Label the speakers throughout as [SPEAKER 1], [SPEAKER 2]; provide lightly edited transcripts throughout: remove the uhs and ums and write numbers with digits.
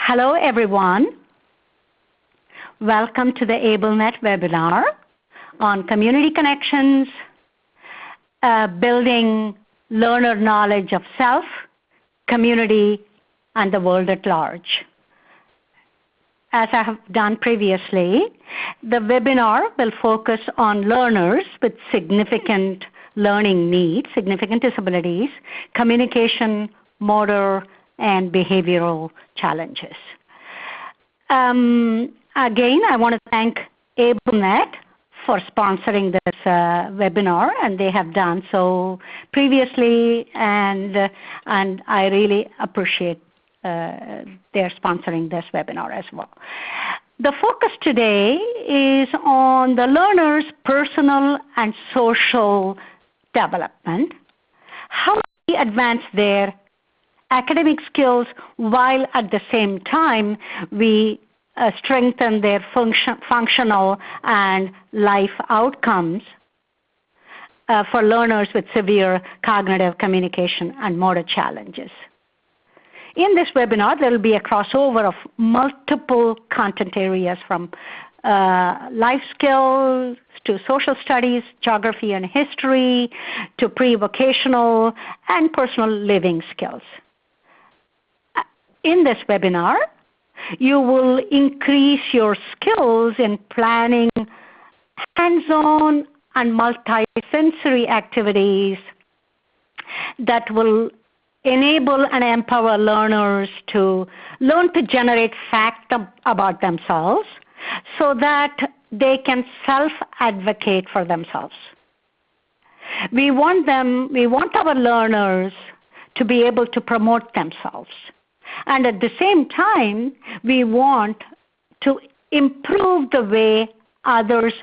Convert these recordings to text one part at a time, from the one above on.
[SPEAKER 1] Hello, everyone. Welcome to the AbleNet webinar on community connections, building learner knowledge of self, community, and the world at large. As I have done previously, the webinar will focus on learners with significant learning needs, significant disabilities, communication, motor, and behavioral challenges. Again, I want to thank AbleNet for sponsoring this webinar, and they have done so previously, and I really appreciate their sponsoring this webinar as well. The focus today is on the learner's personal and social development, how they advance their academic skills while at the same time we strengthen their functional and life outcomes for learners with severe cognitive, communication, and motor challenges. In this webinar, there will be a crossover of multiple content areas from life skills to social studies, geography and history, to pre-vocational and personal living skills. In this webinar, you will increase your skills in planning hands-on and multi-sensory activities that will enable and empower learners to learn to generate facts about themselves so that they can self-advocate for themselves. We want our learners to be able to promote themselves. And at the same time, we want to improve the way others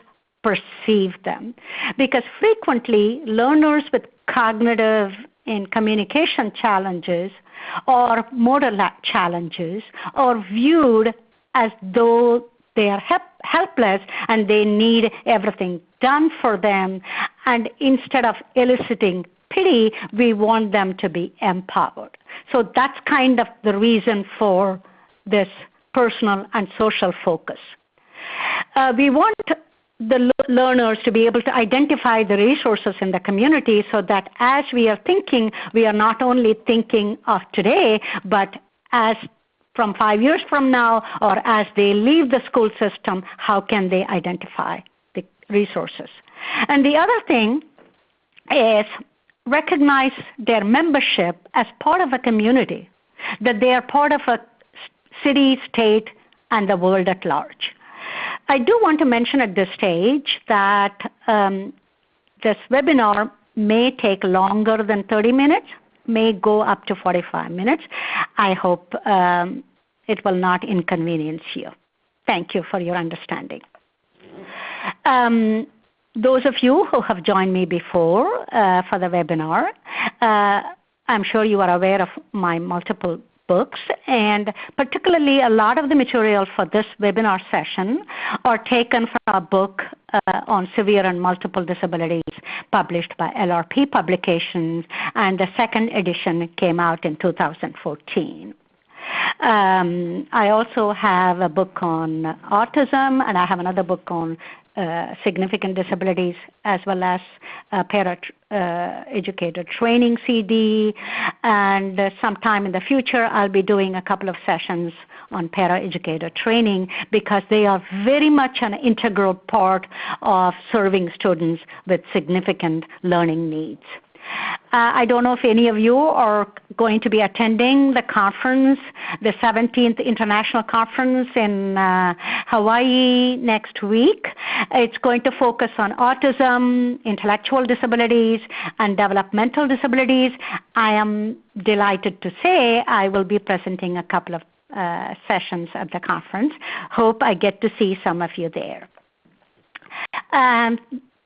[SPEAKER 1] perceive them. Because frequently, learners with cognitive and communication challenges or motor challenges are viewed as though they are helpless and they need everything done for them. And instead of eliciting pity, we want them to be empowered. So that's kind of the reason for this personal and social focus. We want the learners to be able to identify the resources in the community so that as we are thinking, we are not only thinking of today, but as from 5 years from now or as they leave the school system, how can they identify the resources? And the other thing is recognize their membership as part of a community, that they are part of a city, state, and the world at large. I do want to mention at this stage that this webinar may take longer than 30 minutes, may go up to 45 minutes. I hope it will not inconvenience you. Thank you for your understanding. Those of you who have joined me before for the webinar, I'm sure you are aware of my multiple books, and particularly a lot of the material for this webinar session are taken from a book on severe and multiple disabilities published by LRP Publications, and the second edition came out in 2014. I also have a book on autism, and I have another book on significant disabilities, as well as para-educator training CD, and sometime in the future I'll be doing a couple of sessions on para-educator training because they are very much an integral part of serving students with significant learning needs. I don't know if any of you are going to be attending the conference, the 17th International Conference in Hawaii next week. It's going to focus on autism, intellectual disabilities, and developmental disabilities. I am delighted to say I will be presenting a couple of sessions at the conference. Hope I get to see some of you there.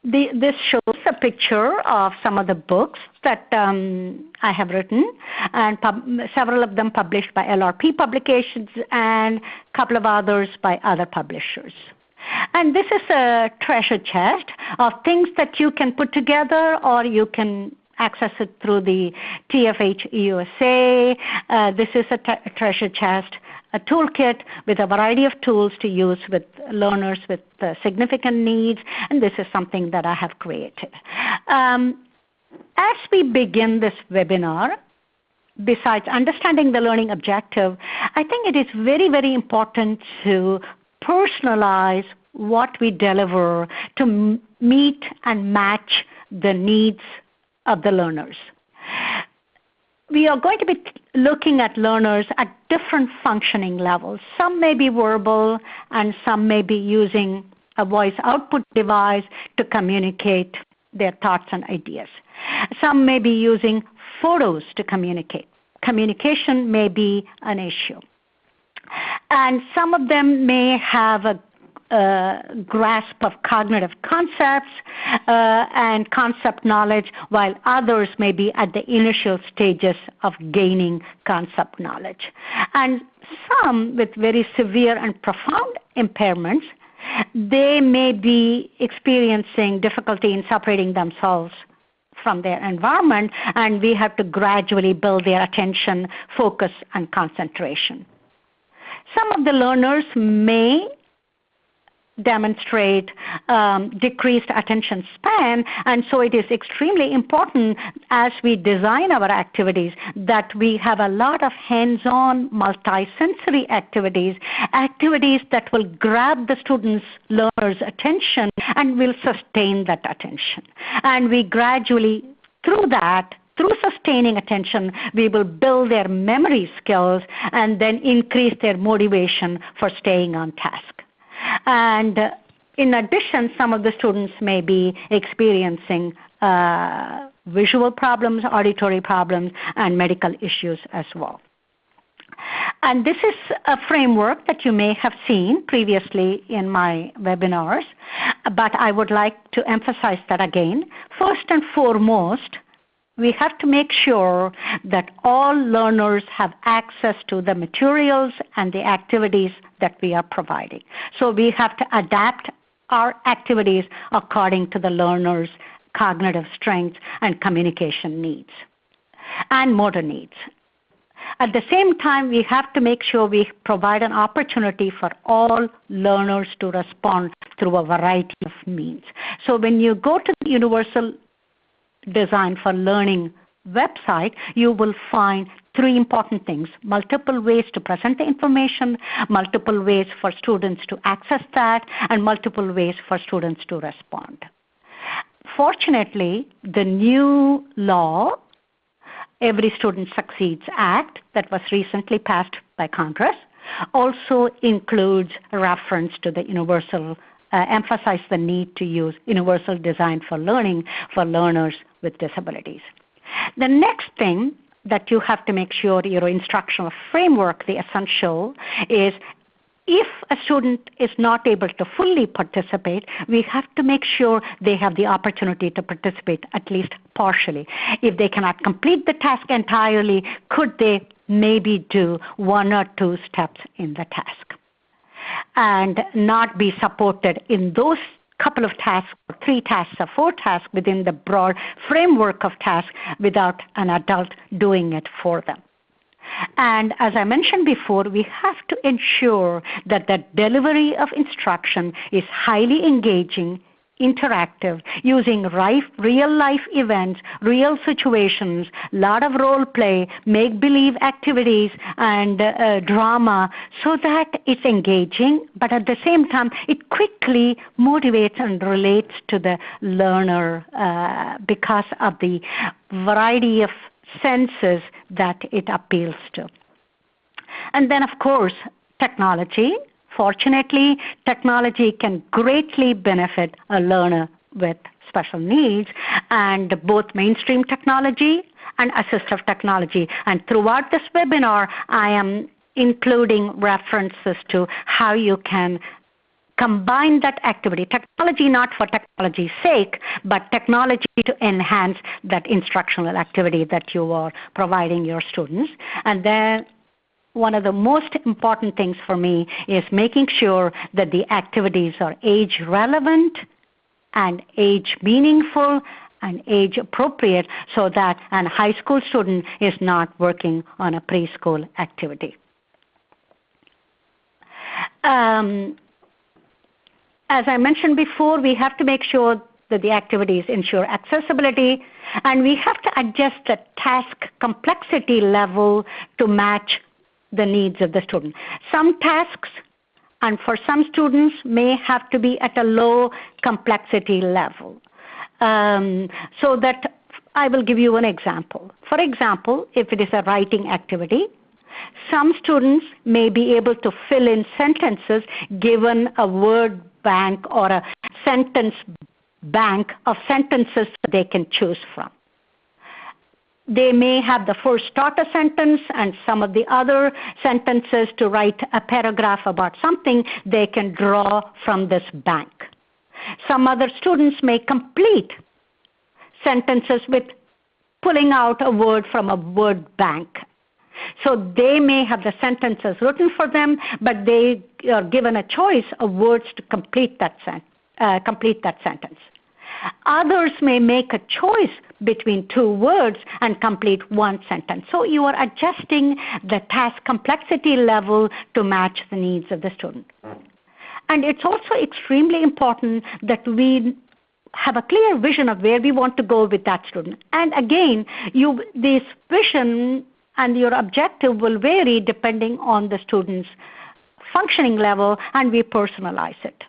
[SPEAKER 1] This shows a picture of some of the books that I have written, and several of them published by LRP Publications and a couple of others by other publishers. And this is a treasure chest of things that you can put together, or you can access it through the TFH USA. This is a treasure chest a toolkit with a variety of tools to use with learners with significant needs, and this is something that I have created. As we begin this webinar, besides understanding the learning objective, I think it is very, very important to personalize what we deliver to meet and match the needs of the learners. We are going to be looking at learners at different functioning levels. Some may be verbal and some may be using a voice output device to communicate their thoughts and ideas. Some may be using photos to communicate. Communication may be an issue. And some of them may have a grasp of cognitive concepts and concept knowledge, while others may be at the initial stages of gaining concept knowledge. And some with very severe and profound impairments, they may be experiencing difficulty in separating themselves from their environment, and we have to gradually build their attention, focus, and concentration. Some of the learners may demonstrate decreased attention span, and so it is extremely important as we design our activities that we have a lot of hands-on multisensory activities that will grab the students' learners' attention and will sustain that attention. And we gradually, through sustaining attention, we will build their memory skills and then increase their motivation for staying on task. And in addition, some of the students may be experiencing visual problems, auditory problems, and medical issues as well. And this is a framework that you may have seen previously in my webinars, but I would like to emphasize that again. First and foremost, we have to make sure that all learners have access to the materials and the activities that we are providing. So we have to adapt our activities according to the learner's cognitive strengths and communication needs and motor needs. At the same time, we have to make sure we provide an opportunity for all learners to respond through a variety of means. So when you go to the Universal Design for Learning website, you will find three important things: multiple ways to present the information, multiple ways for students to access that, and multiple ways for students to respond. Fortunately, the new law, Every Student Succeeds Act, that was recently passed by Congress, also includes reference to the emphasize the need to use universal design for learning for learners with disabilities. The next thing that you have to make sure your instructional framework, the essential, is if a student is not able to fully participate, we have to make sure they have the opportunity to participate at least partially. If they cannot complete the task entirely, could they maybe do one or two steps in the task and not be supported in those couple of tasks, 3 tasks or 4 tasks within the broad framework of tasks without an adult doing it for them. And as I mentioned before, we have to ensure that the delivery of instruction is highly engaging, interactive, using real-life events, real situations, a lot of role play, make-believe activities, and drama, so that it's engaging, but at the same time, it quickly motivates and relates to the learner because of the variety of senses that it appeals to. And then, of course, technology. Fortunately, technology can greatly benefit a learner with special needs, and both mainstream technology and assistive technology. And throughout this webinar, I am including references to how you can combine that activity. Technology not for technology's sake, but technology to enhance that instructional activity that you are providing your students. And then one of the most important things for me is making sure that the activities are age relevant and age meaningful and age appropriate, so that a high school student is not working on a preschool activity. As I mentioned before, we have to make sure that the activities ensure accessibility, and we have to adjust the task complexity level to match the needs of the student. Some tasks, and for some students, may have to be at a low complexity level. So that I will give you an example. For example, if it is a writing activity, some students may be able to fill in sentences given a word bank or a sentence bank of sentences they can choose from. They may have the first starter sentence and some of the other sentences to write a paragraph about something they can draw from this bank. Some other students may complete sentences with pulling out a word from a word bank. So they may have the sentences written for them, but they are given a choice of words to complete that sentence. Others may make a choice between two words and complete one sentence. So you are adjusting the task complexity level to match the needs of the student. And it's also extremely important that we have a clear vision of where we want to go with that student. And again, this vision and your objective will vary depending on the student's functioning level, and we personalize it.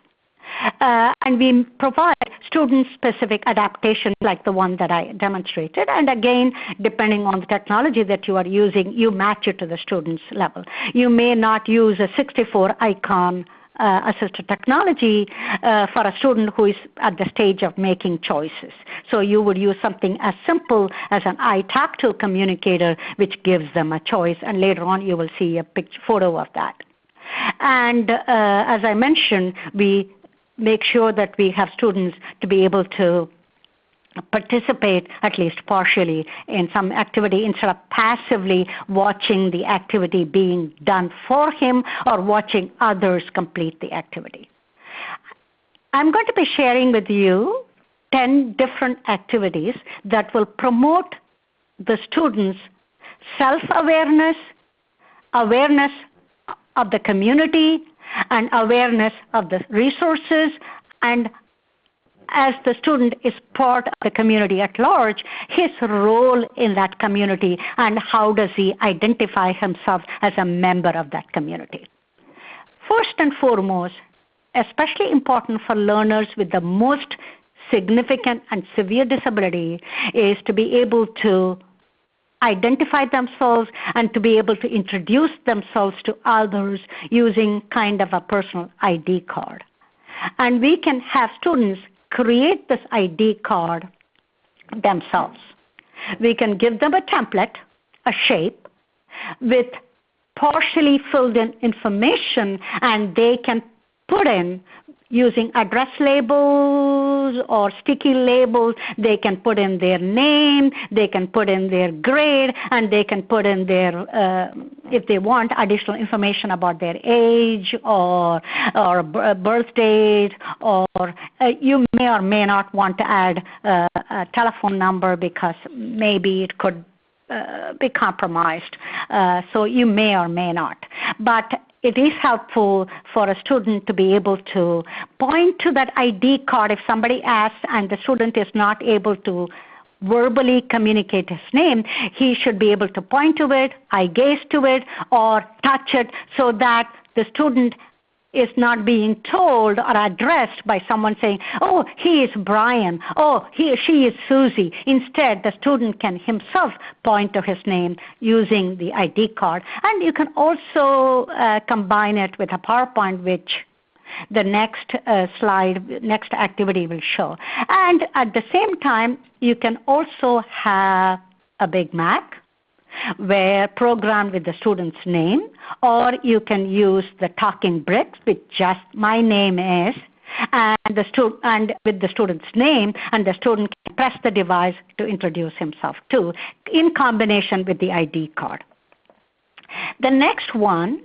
[SPEAKER 1] And we provide student-specific adaptations like the one that I demonstrated. And again, depending on the technology that you are using, you match it to the student's level. You may not use a 64-icon assisted technology for a student who is at the stage of making choices. So you would use something as simple as an eye-tactile communicator, which gives them a choice, and later on you will see a photo of that. And as I mentioned, we make sure that we have students to be able to participate at least partially in some activity instead of passively watching the activity being done for him or watching others complete the activity. I'm going to be sharing with you 10 different activities that will promote the students' self-awareness, awareness of the community, and awareness of the resources, and as the student is part of the community at large, his role in that community and how does he identify himself as a member of that community. First and foremost, especially important for learners with the most significant and severe disability, is to be able to identify themselves and to be able to introduce themselves to others using kind of a personal ID card. And we can have students create this ID card themselves. We can give them a template, a shape, with partially filled in information, and they can put in using address labels or sticky labels. They can put in their name, they can put in their grade, and they can put in their, if they want, additional information about their age or birth date, or you may or may not want to add a telephone number because maybe it could be compromised. So you may or may not. But it is helpful for a student to be able to point to that ID card if somebody asks and the student is not able to verbally communicate his name. He should be able to point to it, eye gaze to it, or touch it so that the student is not being told or addressed by someone saying, oh, he is Brian, oh, he or she is Susie. Instead, the student can himself point to his name using the ID card. And you can also combine it with a PowerPoint, which the next slide, next activity will show. And at the same time, you can also have a Big Mac where programmed with the student's name, or you can use the talking bricks with just my name is, and with the student's name, and the student can press the device to introduce himself to, in combination with the ID card. The next one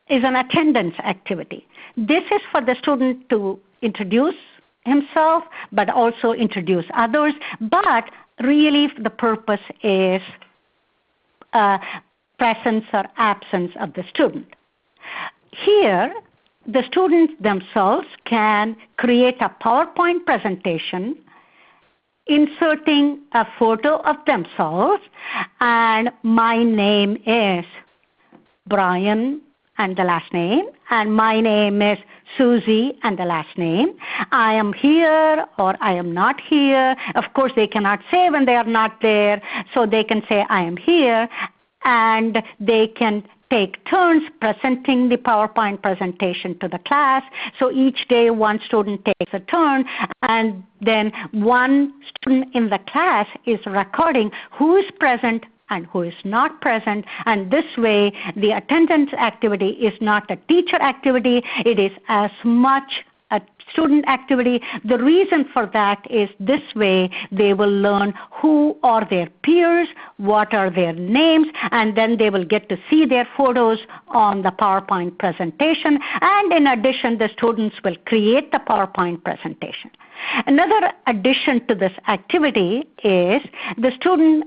[SPEAKER 1] is an attendance activity. This is for the student to introduce himself, but also introduce others, but really the purpose is presence or absence of the student. Here, the students themselves can create a PowerPoint presentation inserting a photo of themselves, and my name is Brian and the last name, and my name is Susie and the last name. I am here or I am not here. Of course, they cannot say when they are not there, so they can say I am here, and they can take turns presenting the PowerPoint presentation to the class. So each day one student takes a turn, and then one student in the class is recording who is present and who is not present, and this way the attendance activity is not a teacher activity, it is as much a student activity. The reason for that is this way they will learn who are their peers, what are their names, and then they will get to see their photos on the PowerPoint presentation, and in addition the students will create the PowerPoint presentation. Another addition to this activity is the student,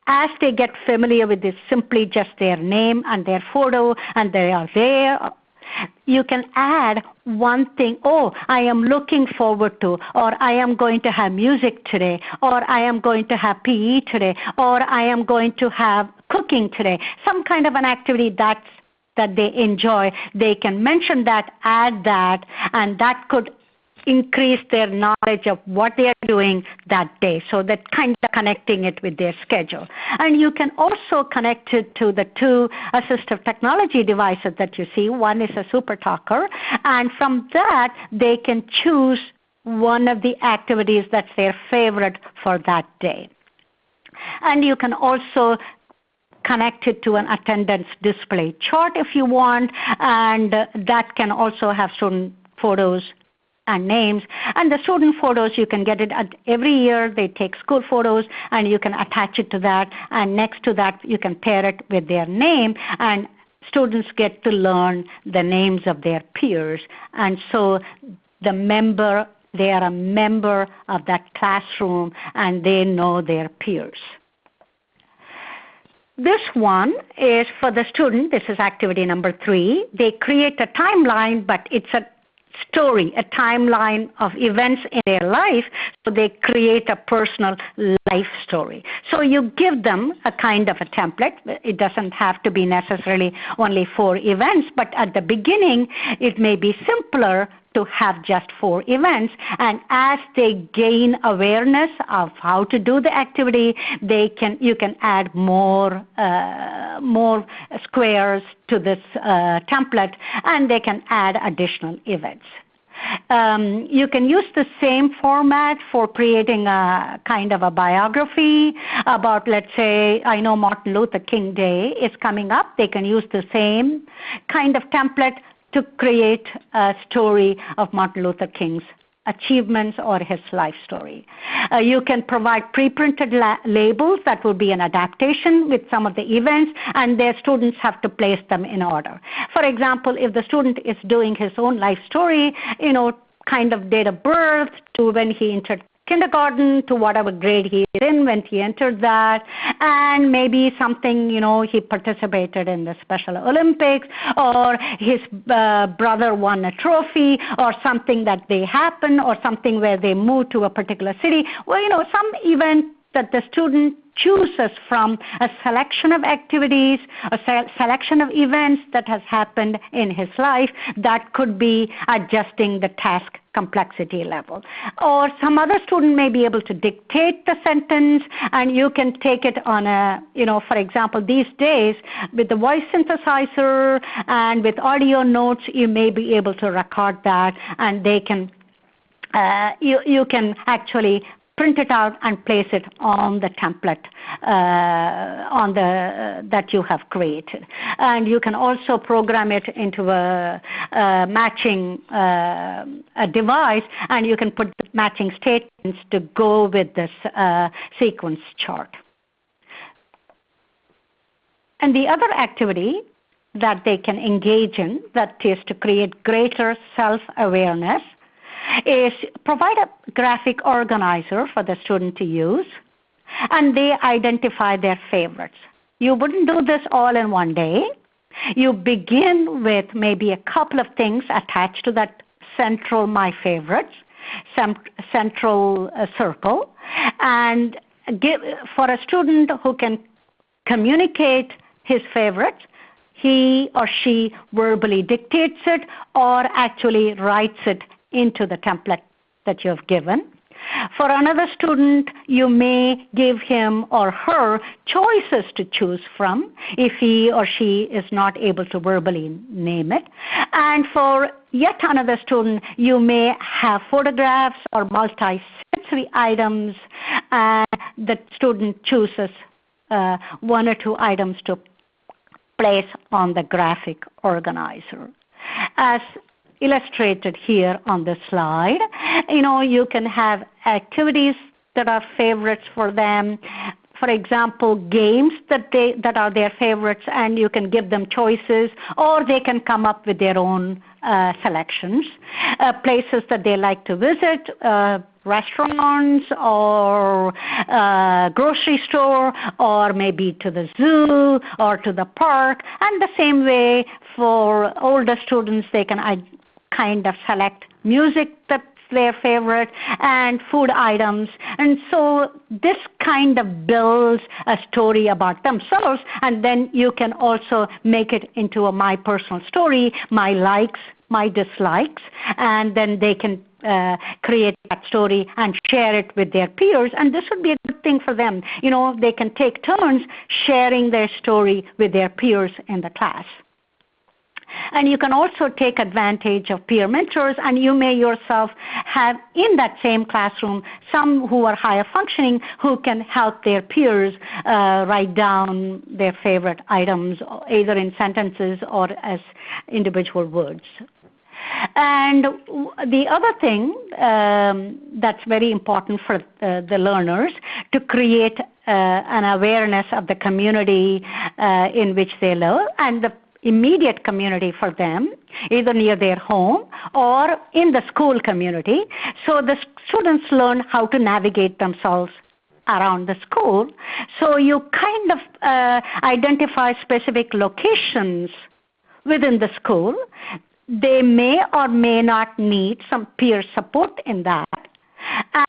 [SPEAKER 1] as they get familiar with this, simply just their name and their photo, and they are there, you can add one thing, oh, I am looking forward to, or I am going to have music today, or I am going to have PE today, or I am going to have cooking today, some kind of an activity that they enjoy. They can mention that, add that, and that could increase their knowledge of what they are doing that day. So that kind of connecting it with their schedule. And you can also connect it to the two assistive technology devices that you see. One is a Super Talker, and from that they can choose one of the activities that's their favorite for that day. And you can also connect it to an attendance display chart if you want, and that can also have student photos and names. And the student photos, you can get it every year. They take school photos, and you can attach it to that, and next to that you can pair it with their name, and students get to learn the names of their peers. And so they are a member of that classroom, and they know their peers. This one is for the student. This is activity number 3. They create a timeline, but it's a story, a timeline of events in their life, so they create a personal life story. So you give them a kind of a template. It doesn't have to be necessarily only 4 events, but at the beginning it may be simpler to have just 4 events, and as they gain awareness of how to do the activity, you can add more squares to this template, and they can add additional events. You can use the same format for creating a kind of a biography about, let's say, I know Martin Luther King Day is coming up. They can use the same kind of template to create a story of Martin Luther King's achievements or his life story. You can provide pre-printed labels that will be an adaptation with some of the events, and their students have to place them in order. For example, if the student is doing his own life story, kind of date of birth to when he entered kindergarten to whatever grade he is in when he entered that, and maybe something, he participated in the Special Olympics, or his brother won a trophy, or something that they happen, or something where they moved to a particular city. Well, some event that the student chooses from a selection of activities, a selection of events that has happened in his life that could be adjusting the task complexity level. Or some other student may be able to dictate the sentence, and you can take it on for example, these days with the voice synthesizer and with audio notes, you may be able to record that, and they can, you can actually print it out and place it on the template that you have created. And you can also program it into a matching device, and you can put matching statements to go with this sequence chart. And the other activity that they can engage in, that is to create greater self-awareness, is provide a graphic organizer for the student to use, and they identify their favorites. You wouldn't do this all in one day. You begin with maybe a couple of things attached to that central My Favorites, central circle, and for a student who can communicate his favorites, he or she verbally dictates it or actually writes it into the template that you have given. For another student, you may give him or her choices to choose from if he or she is not able to verbally name it. And for yet another student, you may have photographs or multi-sensory items, and the student chooses one or two items to place on the graphic organizer. As illustrated here on the slide, you can have activities that are favorites for them. For example, games that are their favorites, and you can give them choices, or they can come up with their own selections. Places that they like to visit, restaurants or grocery store, or maybe to the zoo or to the park. And the same way for older students, they can kind of select music that's their favorite and food items. And so this kind of builds a story about themselves, and then you can also make it into a my personal story, my likes, my dislikes, and then they can create that story and share it with their peers. And this would be a good thing for them. They can take turns sharing their story with their peers in the class. And you can also take advantage of peer mentors, and you may yourself have in that same classroom some who are higher functioning who can help their peers write down their favorite items, either in sentences or as individual words. And the other thing that's very important for the learners to create an awareness of the community in which they live and the immediate community for them, either near their home or in the school community. So the students learn how to navigate themselves around the school. So you kind of identify specific locations within the school. They may or may not need some peer support in that.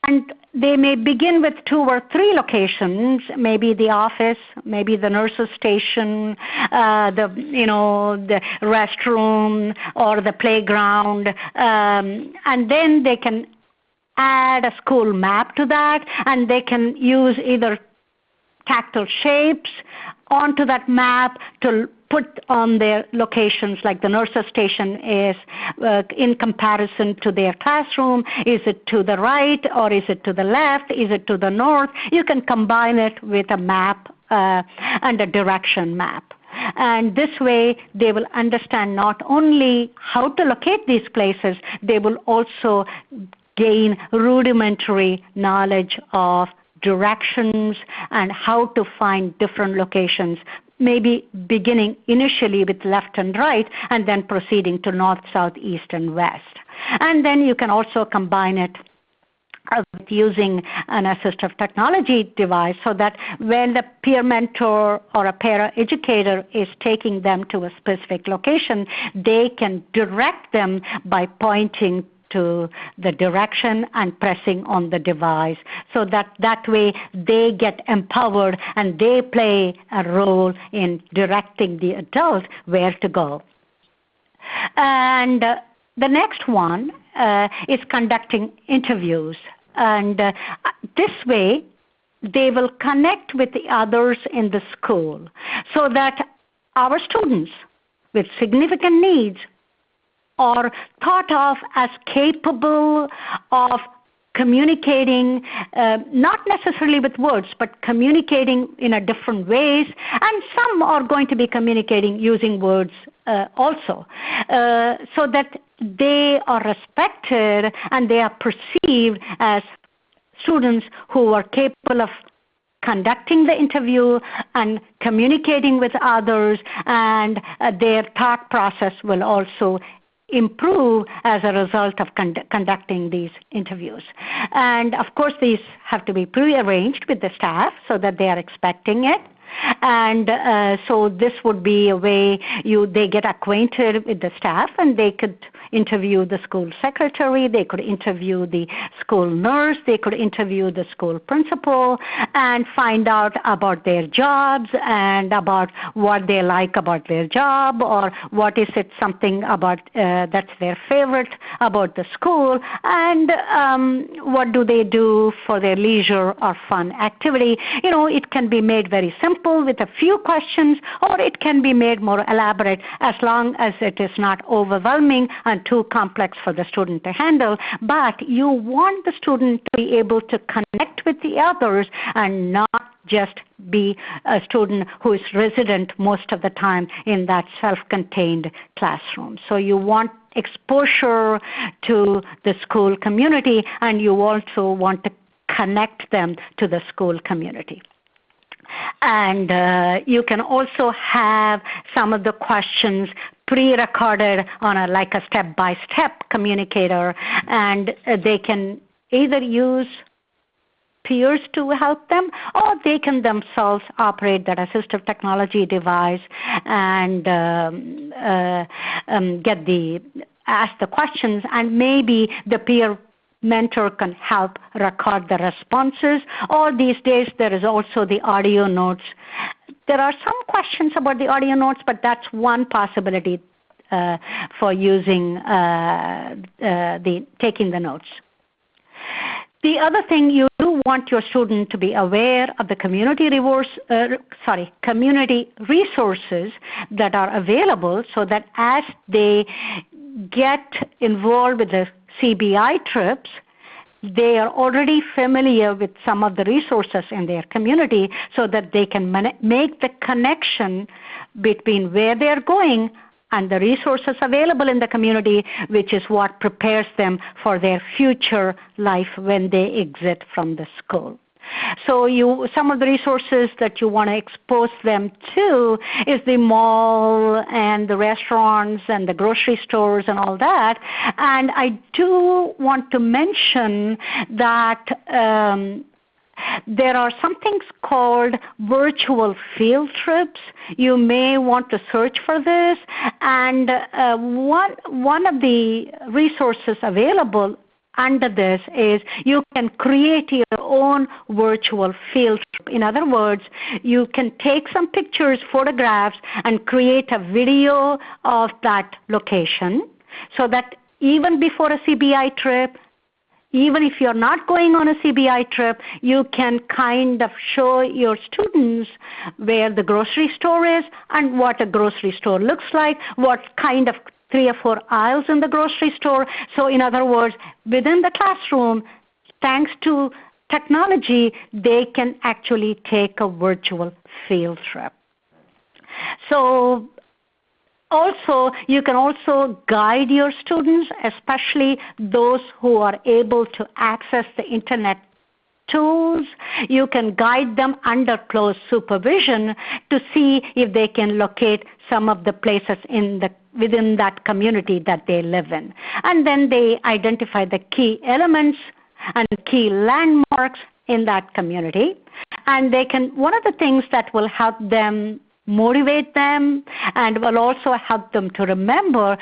[SPEAKER 1] And they may begin with 2 or 3 locations, maybe the office, maybe the nurse's station, the restroom or the playground, and then they can add a school map to that, and they can use either tactile shapes onto that map to put on their locations, like the nurse's station is in comparison to their classroom. Is it to the right or is it to the left? Is it to the north? You can combine it with a map and a direction map. And this way they will understand not only how to locate these places, they will also gain rudimentary knowledge of directions and how to find different locations, maybe beginning initially with left and right and then proceeding to north, south, east, and west. And then you can also combine it with using an assistive technology device so that when the peer mentor or a para-educator is taking them to a specific location, they can direct them by pointing to the direction and pressing on the device, so that way they get empowered and they play a role in directing the adult where to go. And the next one is conducting interviews. And this way they will connect with the others in the school so that our students with significant needs are thought of as capable of communicating, not necessarily with words, but communicating in a different ways, and some are going to be communicating using words also, so that they are respected and they are perceived as students who are capable of conducting the interview and communicating with others, and their thought process will also improve as a result of conducting these interviews. And of course these have to be pre-arranged with the staff so that they are expecting it. And so this would be a way they get acquainted with the staff, and they could interview the school secretary, they could interview the school nurse, they could interview the school principal and find out about their jobs and about what they like about their job, or what is it something about that's their favorite about the school, and what do they do for their leisure or fun activity. It can be made very simple with a few questions, or it can be made more elaborate as long as it is not overwhelming and too complex for the student to handle. But you want the student to be able to connect with the others and not just be a student who is resident most of the time in that self-contained classroom. So you want exposure to the school community, and you also want to connect them to the school community. And you can also have some of the questions pre-recorded on a step-by-step communicator, and they can either use peers to help them, or they can themselves operate that assistive technology device and ask the questions, and maybe the peer mentor can help record the responses. Or these days there is also the audio notes. There are some questions about the audio notes, but that's one possibility for using taking the notes. The other thing, you do want your student to be aware of the community resources that are available, so that as they get involved with the CBI trips, they are already familiar with some of the resources in their community, so that they can make the connection between where they are going and the resources available in the community, which is what prepares them for their future life when they exit from the school. So some of the resources that you want to expose them to is the mall and the restaurants and the grocery stores and all that. And I do want to mention that there are some things called virtual field trips. You may want to search for this. And one of the resources available under this is you can create your own virtual field trip. In other words, you can take some pictures, photographs, and create a video of that location, so that even before a CBI trip, even if you're not going on a CBI trip, you can kind of show your students where the grocery store is and what a grocery store looks like, what kind of 3 or 4 aisles in the grocery store. So in other words, within the classroom, thanks to technology, they can actually take a virtual field trip. So also, you can also guide your students, especially those who are able to access the internet tools. You can guide them under close supervision to see if they can locate some of the places within that community that they live in. And then they identify the key elements and key landmarks in that community. And one of the things that will help them motivate them and will also help them to remember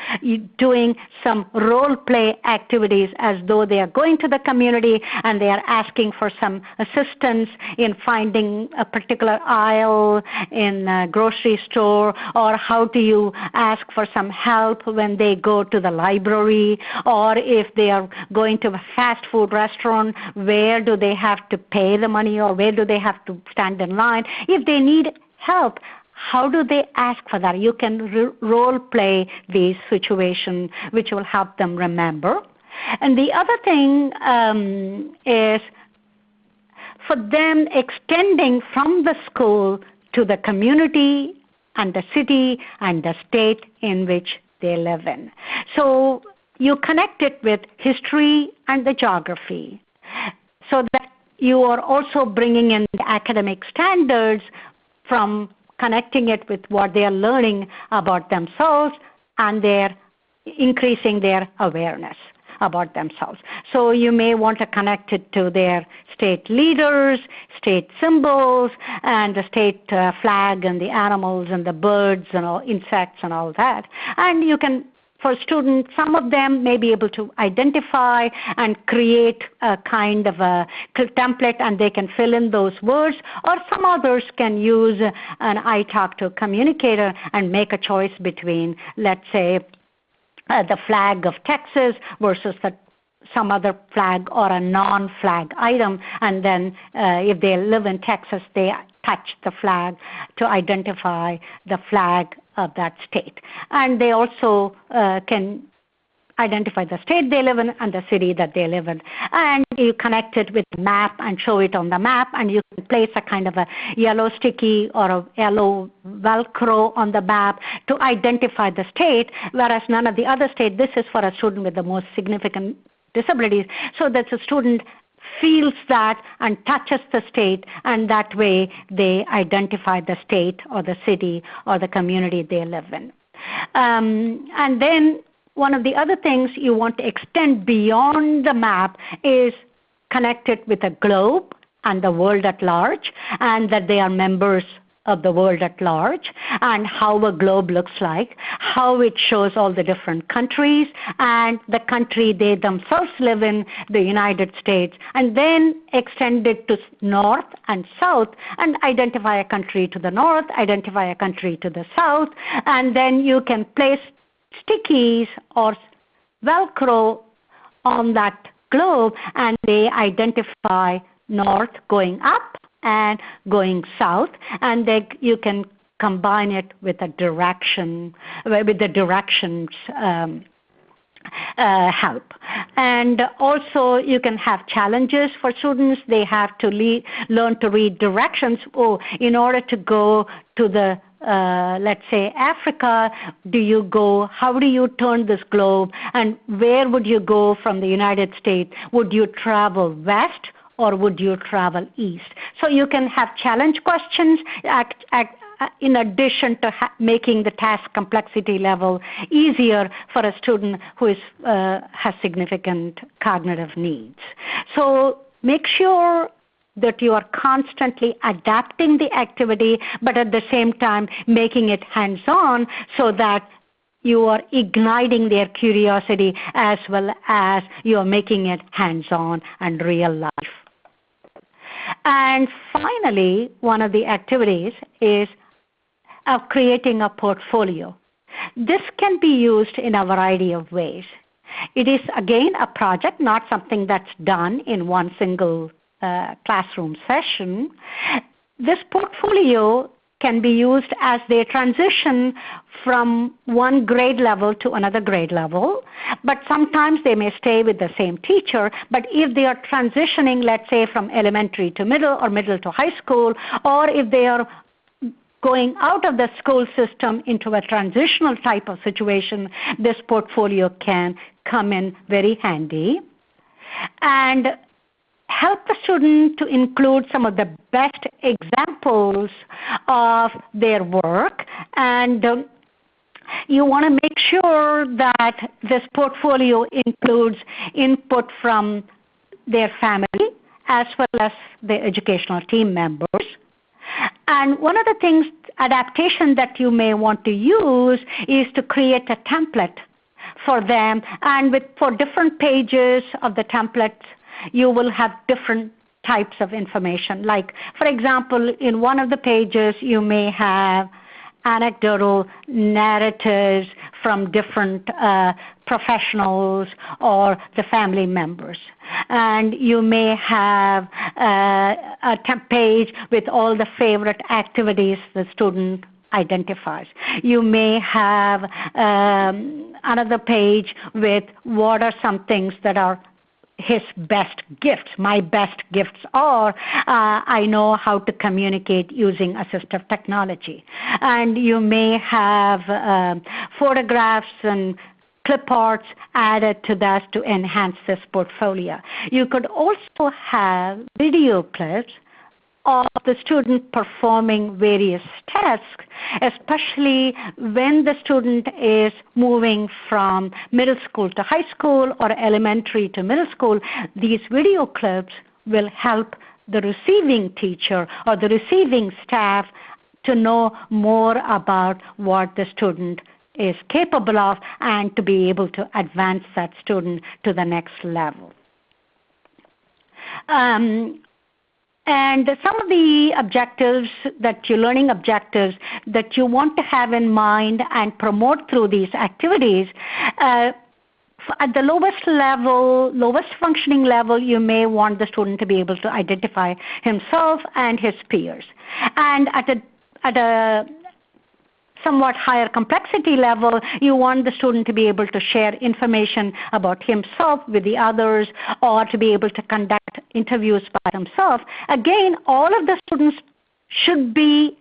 [SPEAKER 1] doing some role play activities, as though they are going to the community and they are asking for some assistance in finding a particular aisle in a grocery store, or how do you ask for some help when they go to the library, or if they are going to a fast food restaurant, where do they have to pay the money, or where do they have to stand in line. If they need help, how do they ask for that? You can role play these situations, which will help them remember. And the other thing is for them extending from the school to the community and the city and the state in which they live in. So you connect it with history and the geography, so that you are also bringing in the academic standards from connecting it with what they are learning about themselves, and they're increasing their awareness about themselves. So you may want to connect it to their state leaders, state symbols, and the state flag and the animals and the birds and all insects and all that. And you can, for students, some of them may be able to identify and create a kind of a template, and they can fill in those words, or some others can use an I talk to communicator and make a choice between, let's say, the flag of Texas versus some other flag or a non-flag item, and then if they live in Texas, they touch the flag to identify the flag of that state. And they also can identify the state they live in and the city that they live in. And you connect it with a map and show it on the map, and you can place a kind of a yellow sticky or a yellow Velcro on the map to identify the state, whereas none of the other state, this is for a student with the most significant disabilities, so that the student feels that and touches the state, and that way they identify the state or the city or the community they live in. And then one of the other things you want to extend beyond the map is connect it with a globe and the world at large, and that they are members of the world at large, and how a globe looks like, how it shows all the different countries and the country they themselves live in, the United States, and then extend it to north and south and identify a country to the north, identify a country to the south, and then you can place stickies or Velcro on that globe, and they identify north going up and going south, and then you can combine it with a direction, with the directions help. And also you can have challenges for students. They have to learn to read directions. In order to go to the let's say Africa, how do you turn this globe, and where would you go from the United States? Would you travel west or would you travel east? So you can have challenge questions in addition to making the task complexity level easier for a student who has significant cognitive needs. So make sure that you are constantly adapting the activity, but at the same time making it hands-on, so that you are igniting their curiosity as well as you are making it hands-on and real life. And finally, one of the activities is creating a portfolio. This can be used in a variety of ways. It is, again, a project, not something that's done in one single classroom session. This portfolio can be used as they transition from one grade level to another grade level, but sometimes they may stay with the same teacher. But if they are transitioning, let's say, from elementary to middle or middle to high school, or if they are going out of the school system into a transitional type of situation, this portfolio can come in very handy and help the student to include some of the best examples of their work. And you want to make sure that this portfolio includes input from their family as well as the educational team members. And one of the things, adaptation that you may want to use is to create a template for them. And for different pages of the template, you will have different types of information. Like, for example, in one of the pages, you may have anecdotal narratives from different professionals or the family members. And you may have a page with all the favorite activities the student identifies. You may have another page with what are some things that are his best gifts. My best gifts are I know how to communicate using assistive technology. And you may have photographs and clip arts added to that to enhance this portfolio. You could also have video clips of the student performing various tasks, especially when the student is moving from middle school to high school or elementary to middle school. These video clips will help the receiving teacher or the receiving staff to know more about what the student is capable of and to be able to advance that student to the next level. And some of the objectives that your learning objectives that you want to have in mind and promote through these activities, at the lowest level, lowest functioning level, you may want the student to be able to identify himself and his peers. And at a somewhat higher complexity level, you want the student to be able to share information about himself with the others or to be able to conduct interviews by himself. Again, all of the students should be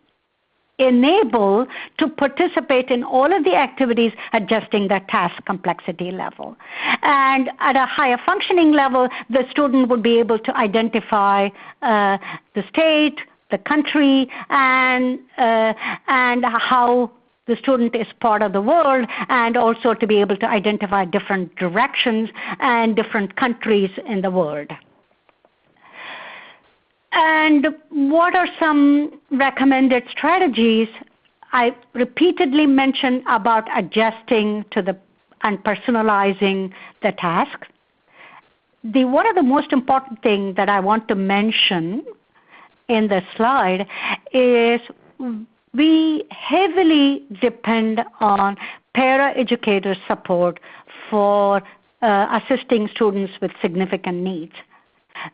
[SPEAKER 1] enabled to participate in all of the activities adjusting the task complexity level. And at a higher functioning level, the student would be able to identify the state, the country, and how the student is part of the world, and also to be able to identify different directions and different countries in the world. And what are some recommended strategies? I repeatedly mentioned about adjusting to the and personalizing the task. One of the most important things that I want to mention in the slide is we heavily depend on para-educator support for assisting students with significant needs.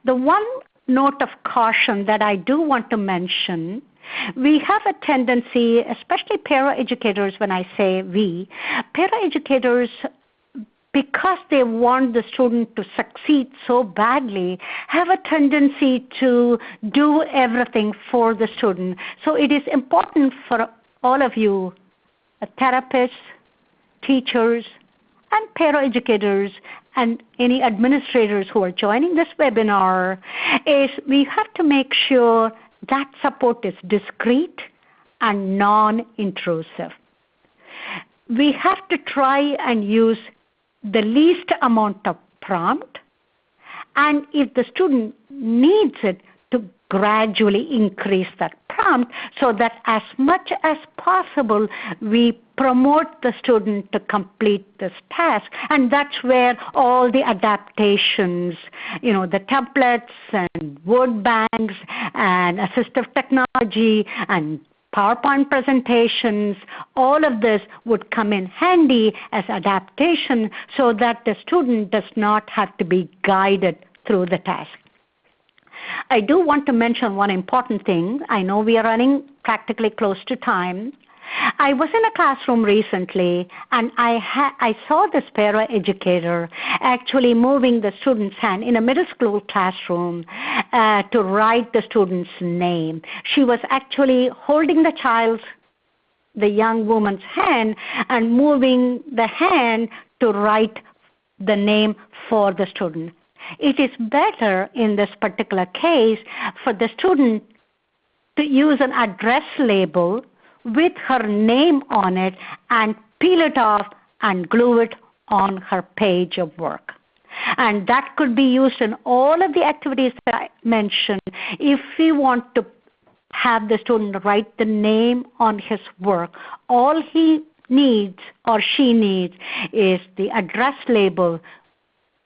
[SPEAKER 1] The one note of caution that I do want to mention, we have a tendency, especially para-educators, when I say we, para-educators, because they want the student to succeed so badly, have a tendency to do everything for the student. So it is important for all of you, therapists, teachers, and para-educators, and any administrators who are joining this webinar, is we have to make sure that support is discreet and non-intrusive. We have to try and use the least amount of prompt, and if the student needs it, to gradually increase that prompt so that as much as possible we promote the student to complete this task. And that's where all the adaptations, the templates and word banks and assistive technology and PowerPoint presentations, all of this would come in handy as adaptation so that the student does not have to be guided through the task. I do want to mention one important thing. I know we are running practically close to time. I was in a classroom recently, and I saw this para-educator actually moving the student's hand in a middle school classroom to write the student's name. She was actually holding the young woman's hand and moving the hand to write the name for the student. It is better in this particular case for the student to use an address label with her name on it and peel it off and glue it on her page of work. And that could be used in all of the activities that I mentioned. If we want to have the student write the name on his work, all he needs or she needs is the address label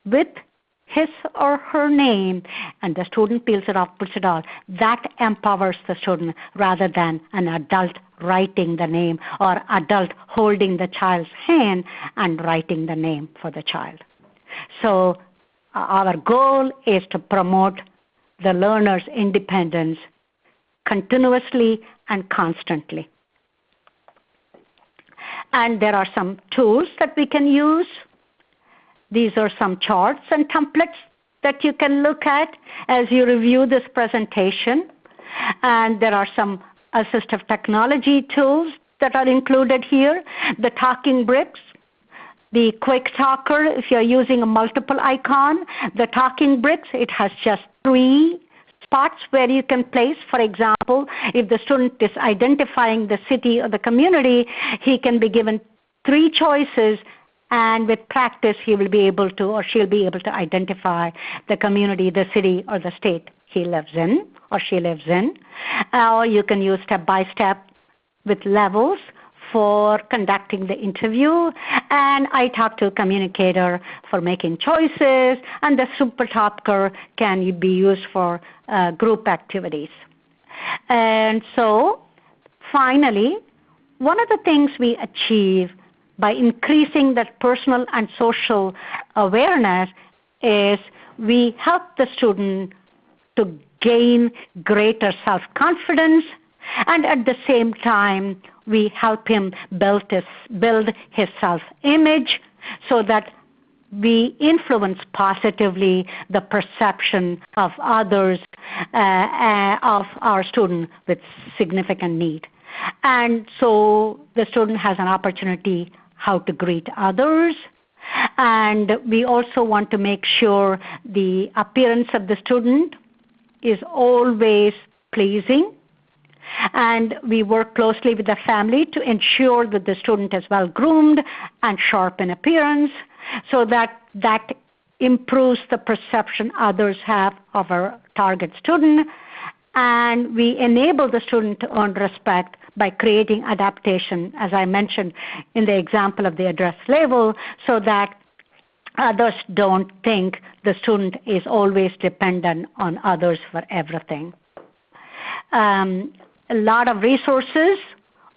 [SPEAKER 1] with his or her name, and the student peels it off, puts it on. That empowers the student rather than an adult writing the name or adult holding the child's hand and writing the name for the child. So our goal is to promote the learner's independence continuously and constantly. And there are some tools that we can use. These are some charts and templates that you can look at as you review this presentation. And there are some assistive technology tools that are included here. The talking bricks, the quick talker, if you're using a multiple icon. The talking bricks, it has just 3 spots where you can place. For example, if the student is identifying the city or the community, he can be given 3 choices, and with practice he will be able to, or she'll be able to identify the community, the city, or the state he lives in or she lives in. Or you can use step-by-step with levels for conducting the interview, and I talk to a communicator for making choices, and the super talker can be used for group activities. And so finally, one of the things we achieve by increasing that personal and social awareness is we help the student to gain greater self-confidence, and at the same time we help him build his self-image so that we influence positively the perception of others, of our student with significant need. And so the student has an opportunity how to greet others, and we also want to make sure the appearance of the student is always pleasing. And we work closely with the family to ensure that the student is well groomed and sharp in appearance, so that improves the perception others have of our target student. And we enable the student to earn respect by creating adaptation, as I mentioned in the example of the address label, so that others don't think the student is always dependent on others for everything. A lot of resources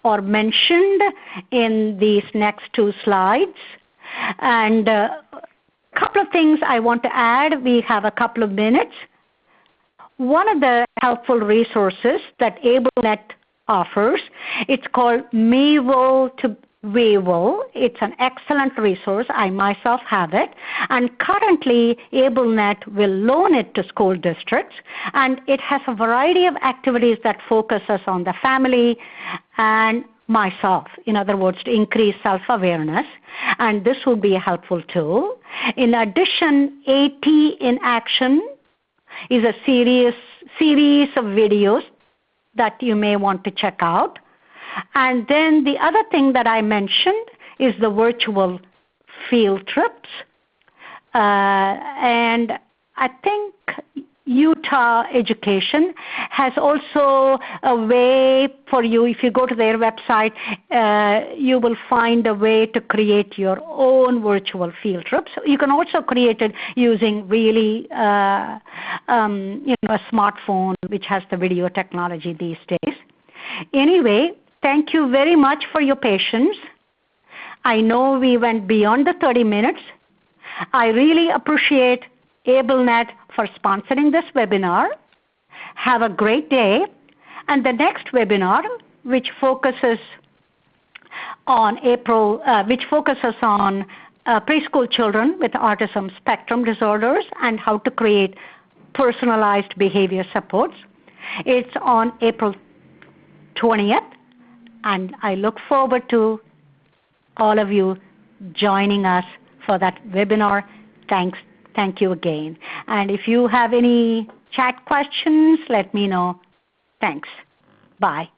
[SPEAKER 1] are mentioned in these next 2 slides. And a couple of things I want to add. We have a couple of minutes. One of the helpful resources that AbleNet offers, it's called Mevo to Wevo. It's an excellent resource. I myself have it. And currently, AbleNet will loan it to school districts. And it has a variety of activities that focuses on the family and myself. In other words, to increase self-awareness. And this will be a helpful tool. In addition, AT in Action is a series of videos that you may want to check out. And then the other thing that I mentioned is the virtual field trips. And I think Utah Education has also a way for you. If you go to their website, you will find a way to create your own virtual field trips. You can also create it using really a smartphone which has the video technology these days. Anyway, thank you very much for your patience. I know we went beyond the 30 minutes. I really appreciate AbleNet for sponsoring this webinar. Have a great day. And the next webinar, which focuses on preschool children with autism spectrum disorders and how to create personalized behavior supports. It's on April 20th, and I look forward to all of you joining us for that webinar. Thank you again. And if you have any chat questions, let me know. Thanks. Bye.